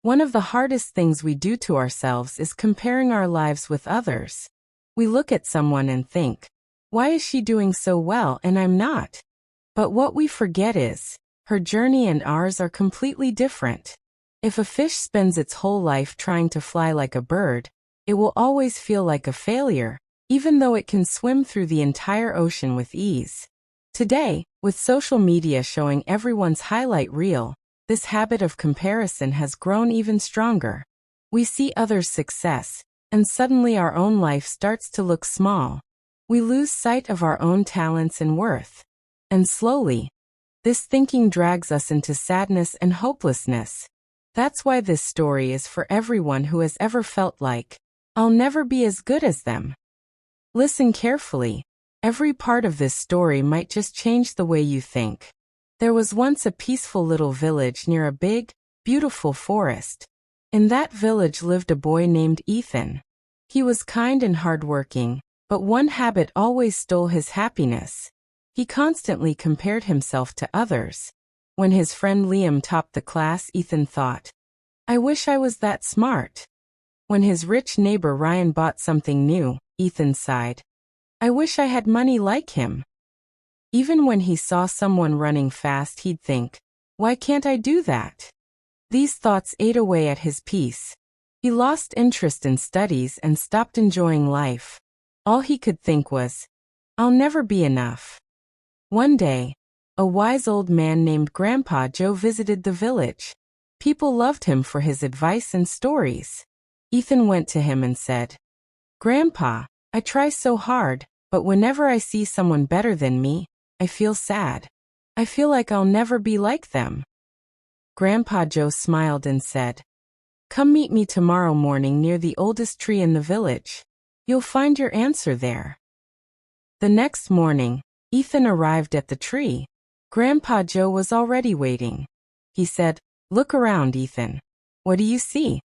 One of the hardest things we do to ourselves is comparing our lives with others. We look at someone and think, why is she doing so well and I'm not? But what we forget is, her journey and ours are completely different. If a fish spends its whole life trying to fly like a bird, it will always feel like a failure, even though it can swim through the entire ocean with ease. Today, with social media showing everyone's highlight reel, this habit of comparison has grown even stronger. We see others' success, and suddenly our own life starts to look small. We lose sight of our own talents and worth. And slowly, this thinking drags us into sadness and hopelessness. That's why this story is for everyone who has ever felt like, I'll never be as good as them. Listen carefully. Every part of this story might just change the way you think. There was once a peaceful little village near a big, beautiful forest. In that village lived a boy named Ethan. He was kind and hardworking, but one habit always stole his happiness. He constantly compared himself to others. When his friend Liam topped the class, Ethan thought, I wish I was that smart. When his rich neighbor Ryan bought something new, Ethan sighed, I wish I had money like him. Even when he saw someone running fast, he'd think, why can't I do that? These thoughts ate away at his peace. He lost interest in studies and stopped enjoying life. All he could think was, I'll never be enough. One day, a wise old man named Grandpa Joe visited the village. People loved him for his advice and stories. Ethan went to him and said, Grandpa, I try so hard, but whenever I see someone better than me, I feel sad. I feel like I'll never be like them. Grandpa Joe smiled and said, Come meet me tomorrow morning near the oldest tree in the village. You'll find your answer there. The next morning, Ethan arrived at the tree. Grandpa Joe was already waiting. He said, Look around, Ethan. What do you see?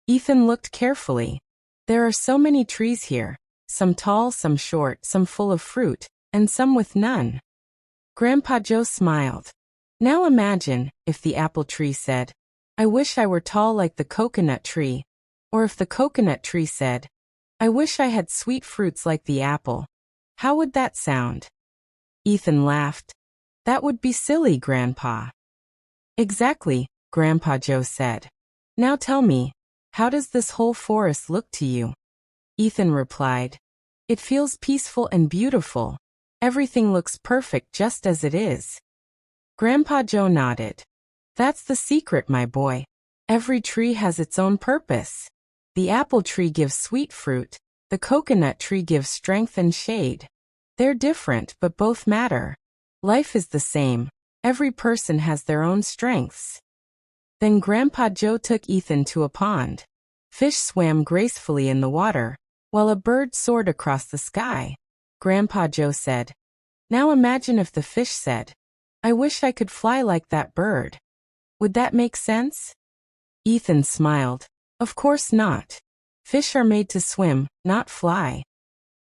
Ethan looked carefully. There are so many trees here, some tall, some short, some full of fruit, and some with none. Grandpa Joe smiled. Now imagine if the apple tree said, I wish I were tall like the coconut tree, or if the coconut tree said, I wish I had sweet fruits like the apple. How would that sound? Ethan laughed. That would be silly, Grandpa. Exactly, Grandpa Joe said. Now tell me, how does this whole forest look to you? Ethan replied, It feels peaceful and beautiful. Everything looks perfect just as it is. Grandpa Joe nodded. That's the secret, my boy. Every tree has its own purpose. The apple tree gives sweet fruit. The coconut tree gives strength and shade. They're different, but both matter. Life is the same. Every person has their own strengths. Then Grandpa Joe took Ethan to a pond. Fish swam gracefully in the water, while a bird soared across the sky. Grandpa Joe said, Now imagine if the fish said, I wish I could fly like that bird. Would that make sense? Ethan smiled. Of course not. Fish are made to swim, not fly.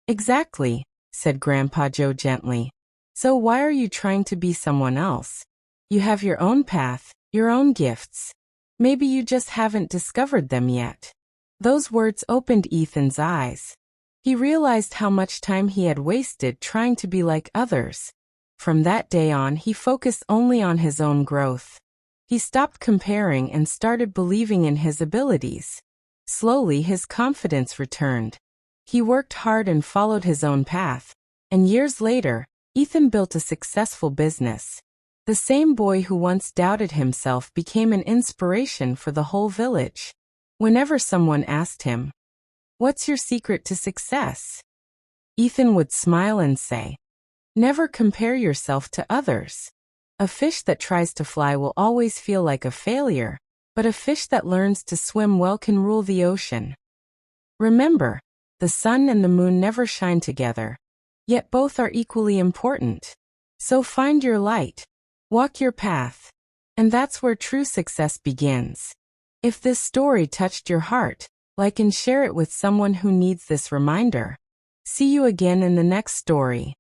Exactly, said Grandpa Joe gently. So why are you trying to be someone else? You have your own path, your own gifts. Maybe you just haven't discovered them yet. Those words opened Ethan's eyes. He realized how much time he had wasted trying to be like others. From that day on, he focused only on his own growth. He stopped comparing and started believing in his abilities. Slowly, his confidence returned. He worked hard and followed his own path. And years later, Ethan built a successful business. The same boy who once doubted himself became an inspiration for the whole village. Whenever someone asked him, What's your secret to success? Ethan would smile and say, Never compare yourself to others. A fish that tries to fly will always feel like a failure, but a fish that learns to swim well can rule the ocean. Remember, the sun and the moon never shine together, yet both are equally important. So find your light, walk your path, and that's where true success begins. If this story touched your heart, like and share it with someone who needs this reminder. See you again in the next story.